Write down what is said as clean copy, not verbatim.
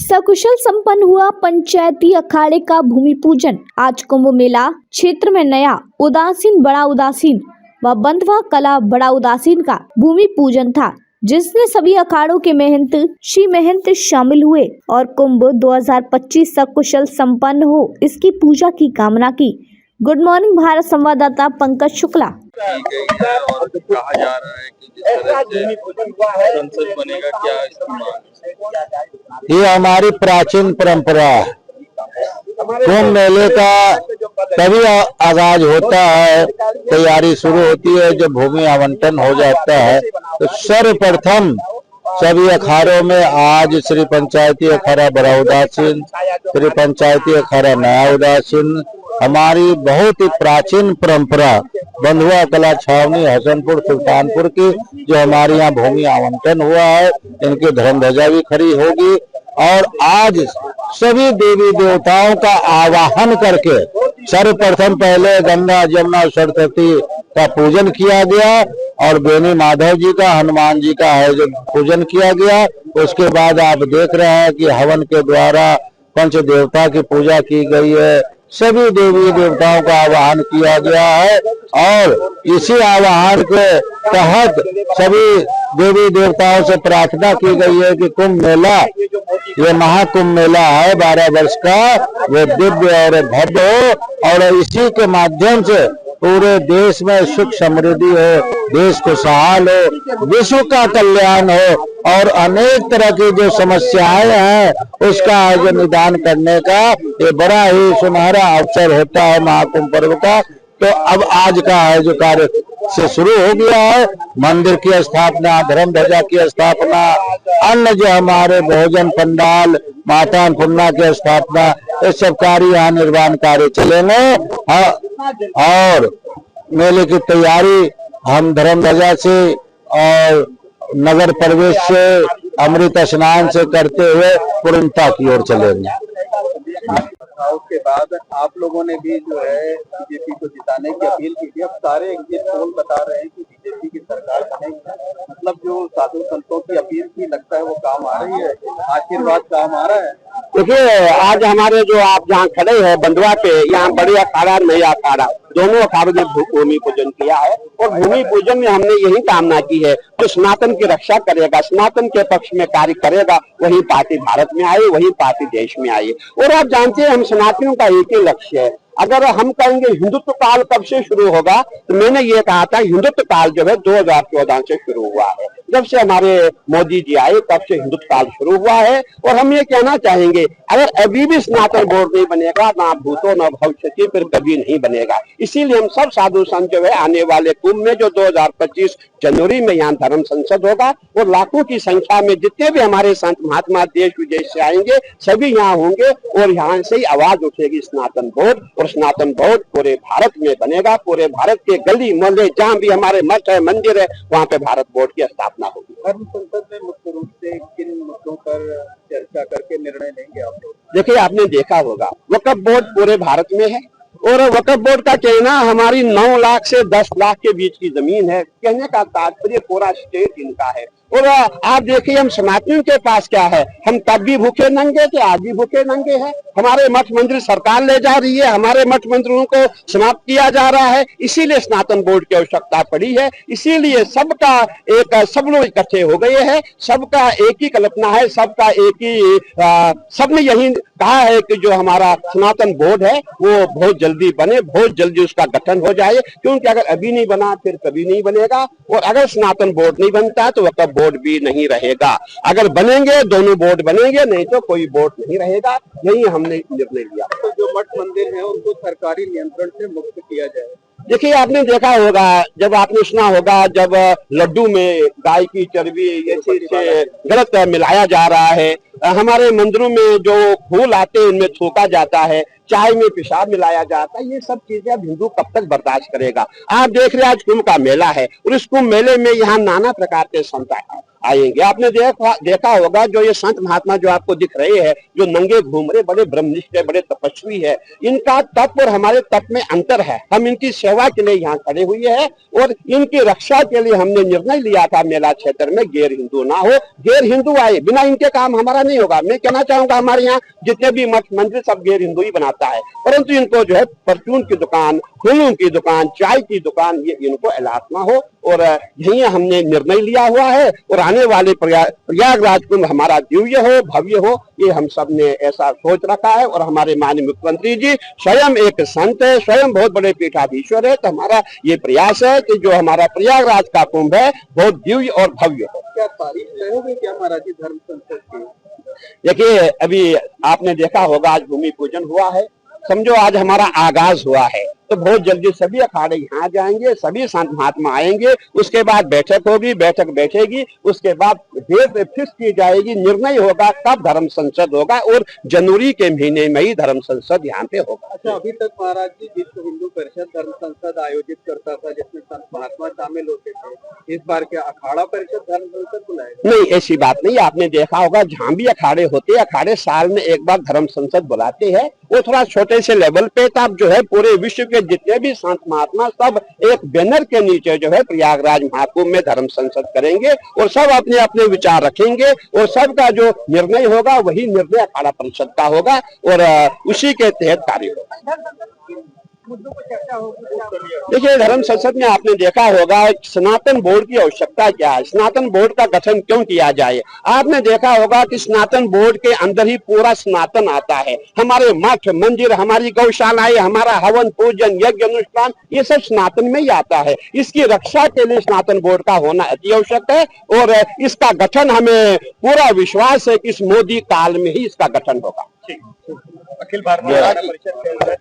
सकुशल संपन्न हुआ पंचायती अखाड़े का भूमि पूजन। आज कुंभ मेला क्षेत्र में नया उदासीन बड़ा उदासीन व बंधवा कला बड़ा उदासीन का भूमि पूजन था, जिसमें सभी अखाड़ों के महंत शामिल हुए और कुंभ 2025 सकुशल संपन्न हो, इसकी पूजा की कामना की। गुड मॉर्निंग भारत संवाददाता पंकज शुक्ला। कहा जा रहा है कि जिस तरह से संसद बनेगा, क्या इसकी मांग? ये हमारी प्राचीन परंपरा है। कुंभ मेले का तभी आगाज होता है, तैयारी शुरू होती है जब भूमि आवंटन हो जाता है। तो सर्वप्रथम सभी अखाड़ों में आज श्री पंचायती अखाड़ा बड़ा उदासीन, श्री पंचायती अखाड़ा नया उदासीन, हमारी बहुत ही प्राचीन परंपरा बंधुआ कला छावनी हसनपुर सुल्तानपुर की जो हमारे यहाँ भूमि आवंटन हुआ है, इनकी धर्म ध्वजा भी खड़ी होगी। और आज सभी देवी देवताओं का आवाहन करके सर्वप्रथम पहले गंगा जमुना सरस्वती का पूजन किया गया और बेनी माधव जी का, हनुमान जी का है जो पूजन किया गया। उसके बाद आप देख रहे हैं कि हवन के द्वारा पंच देवता की पूजा की गई है, सभी देवी देवताओं का आवाहन किया गया है और इसी आवाहन के तहत सभी देवी देवताओं से प्रार्थना की गई है कि कुंभ मेला, ये महाकुंभ मेला है 12 वर्ष का, वो दिव्य और भव्य हो और इसी के माध्यम से पूरे देश में सुख समृद्धि हो, देश खुशहाल हो, विश्व का कल्याण हो और अनेक तरह की जो समस्याएं हैं उसका जो निदान करने का ये बड़ा ही सुनहरा अवसर होता है महाकुंभ पर्व का। तो अब आज का है जो कार्य से शुरू हो गया है, मंदिर की स्थापना, धर्म ध्वजा की स्थापना, अन्य जो हमारे भोजन पंडाल, माता अन्नपूर्णा की स्थापना, ये सब कार्य यहाँ निर्माण कार्य चलेंगे। और मेले की तैयारी हम धर्म ध्वजा से और नगर प्रवेश से, अमृत स्नान से करते हुए पूर्णता की ओर चलेंगे। उसके बाद आप लोगों ने भी जो है बीजेपी को जिताने की अपील की थी। अब सारे एग्जिट पोल बता रहे हैं कि बीजेपी की सरकार बनेगी। मतलब जो साधु संतों की अपील की लगता है वो काम आ रही है, आशीर्वाद काम आ रहा है। देखिए, आज हमारे जो आप जहाँ खड़े हैं बंधवा पे, यहाँ बड़ी अखाड़ा नया अखाड़ा दोनों अखाड़ों ने भूमि पूजन किया है और भूमि पूजन में हमने यही कामना की है जो सनातन की रक्षा करेगा, सनातन के पक्ष में कार्य करेगा, वही पार्टी भारत में आए, वही पार्टी देश में आए। और आप जानते हैं हम सनातनियों का एक ही लक्ष्य है। अगर हम कहेंगे हिंदुत्व काल कब से शुरू होगा, तो मैंने ये कहा था हिंदुत्व काल जो है 2014 से शुरू हुआ है। जब से हमारे मोदी जी आए तब से हिंदुत्व काल शुरू हुआ है। और हम ये कहना चाहेंगे अगर अभी भी सनातन बोर्ड नहीं बनेगा, ना भूतो न भविष्यति, फिर कभी नहीं बनेगा। इसीलिए हम सब साधु संत जो है आने वाले कुंभ में जो 2025 जनवरी में यहाँ धर्म संसद होगा और लाखों की संख्या में जितने भी हमारे संत महात्मा देश विदेश से आएंगे सभी यहाँ होंगे और यहाँ से ही आवाज उठेगी सनातन बोर्ड। और सनातन बोर्ड पूरे भारत में बनेगा, पूरे भारत के गली मोहल्ले जहाँ भी हमारे मठ है, मंदिर है, वहाँ पे भारत बोर्ड की स्थापना होगी। धर्म संसद में मुख्य रूप से किन मुद्दों पर चर्चा करके निर्णय लेंगे आप लोग? देखिए, आपने देखा होगा वक्फ बोर्ड पूरे भारत में है और वक्फ बोर्ड का कहना हमारी 9 लाख से 10 लाख के बीच की जमीन है। कहने का तात्पर्य पूरा स्टेट इनका है। और आप देखिए हम सनातनियों के पास क्या है, हम तब भी भूखे नंगे थे, आज भी भूखे नंगे हैं। हमारे मठ मंदिर सरकार ले जा रही है, हमारे मठ मंदिरों को समाप्त किया जा रहा है, इसीलिए सनातन बोर्ड की आवश्यकता पड़ी है। इसीलिए सबका एक, सब लोग इकट्ठे हो गए हैं, सबका एक ही कल्पना है, सबका एक ही सबने यही कहा है कि जो हमारा सनातन बोर्ड है वो बहुत जल्दी बने, बहुत जल्दी उसका गठन हो जाए। क्योंकि अगर अभी नहीं बना फिर कभी नहीं बनेगा और अगर सनातन बोर्ड नहीं बनता है तो वक्फ बोर्ड भी नहीं रहेगा। अगर बनेंगे दोनों बोर्ड बनेंगे, नहीं तो कोई बोर्ड नहीं रहेगा। यही हमने निर्णय लिया। तो जो मठ मंदिर है उनको सरकारी नियंत्रण से मुक्त किया जाए। देखिए, आपने देखा होगा, जब आपने सुना होगा जब लड्डू में गाय की चर्बी ये चीज से गलत मिलाया जा रहा है, हमारे मंदिरों में जो फूल आते हैं उनमें थूका जाता है। चाय में पेशाब मिलाया जाता है, ये सब चीजें अब हिंदू कब तक बर्दाश्त करेगा। आप देख रहे हैं आज कुंभ का मेला है और इस कुंभ मेले में यहाँ नाना प्रकार के संत आएंगे। आपने देखा होगा जो ये संत महात्मा जो आपको दिख रहे हैं, जो नंगे घूम रहे, बड़े ब्रह्मनिष्ठ है, बड़े तपस्वी है, इनका तप और हमारे तप में अंतर है। हम इनकी सेवा के लिए यहाँ खड़े हुए हैं और इनकी रक्षा के लिए हमने निर्णय लिया था मेला क्षेत्र में गैर हिंदू ना हो, गैर हिंदू आए, बिना इनके काम हमारा नहीं होगा। मैं कहना चाहूंगा हमारे यहाँ जितने भी मठ मंदिर सब गैर हिंदू ही बनाता है, परंतु इनको जो है परचून की दुकान, फूलों की दुकान, चाय की दुकान, ये इनको एलाट ना हो और यही हमने निर्णय लिया हुआ है। और आने वाले प्रयागराज कुंभ हमारा दिव्य हो, भव्य हो, ये हम सब ने ऐसा सोच रखा है। और हमारे माननीय मुख्यमंत्री जी स्वयं एक संत है, स्वयं बहुत बड़े पीठाधीश्वर है, तो हमारा ये प्रयास है कि जो हमारा प्रयागराज का कुंभ है बहुत दिव्य और भव्य हो। क्या तारीफ करोगे क्या महाराज जी धर्म संसद की? देखिए, अभी आपने देखा होगा आज भूमि पूजन हुआ है, समझो आज हमारा आगाज हुआ है, तो बहुत जल्दी सभी अखाड़े यहाँ जाएंगे, सभी संत महात्मा आएंगे, उसके बाद बैठक होगी, बैठक बैठेगी, उसके बाद डेट फिक्स की जाएगी, निर्णय होगा, तब धर्म संसद होगा और जनवरी के महीने में ही धर्म संसद यहाँ पे होगा। अच्छा, अभी तक महाराज जी विश्व हिंदू परिषद धर्म संसद आयोजित करता था जिसमें संत महात्मा शामिल होते थे, इस बार क्या अखाड़ा परिषद धर्म संसद बुलाएगा? नहीं, ऐसी बात नहीं। आपने देखा होगा जहाँ भी अखाड़े होते हैं, अखाड़े साल में एक बार धर्म संसद बुलाते हैं, वो थोड़ा छोटे से लेवल पे, तब जो है पूरे विश्व के जितने भी संत महात्मा सब एक बैनर के नीचे जो है प्रयागराज महाकुंभ में धर्म संसद करेंगे और सब अपने अपने विचार रखेंगे और सबका जो निर्णय होगा वही निर्णय अखाड़ा परिषद का होगा और उसी के तहत कार्य होगा। देखिए, धर्म संसद में आपने देखा होगा सनातन बोर्ड की आवश्यकता क्या है, सनातन बोर्ड का गठन क्यों किया जाए। आपने देखा होगा कि सनातन बोर्ड के अंदर ही पूरा सनातन आता है, हमारे मठ मंदिर, हमारी गौशालाएं, हमारा हवन पूजन यज्ञ अनुष्ठान, ये सब सनातन में ही आता है। इसकी रक्षा के लिए सनातन बोर्ड का होना अति आवश्यक है और इसका गठन हमें पूरा विश्वास है कि इस मोदी काल में ही इसका गठन होगा। अखिल भारतीय परिषद के अंदर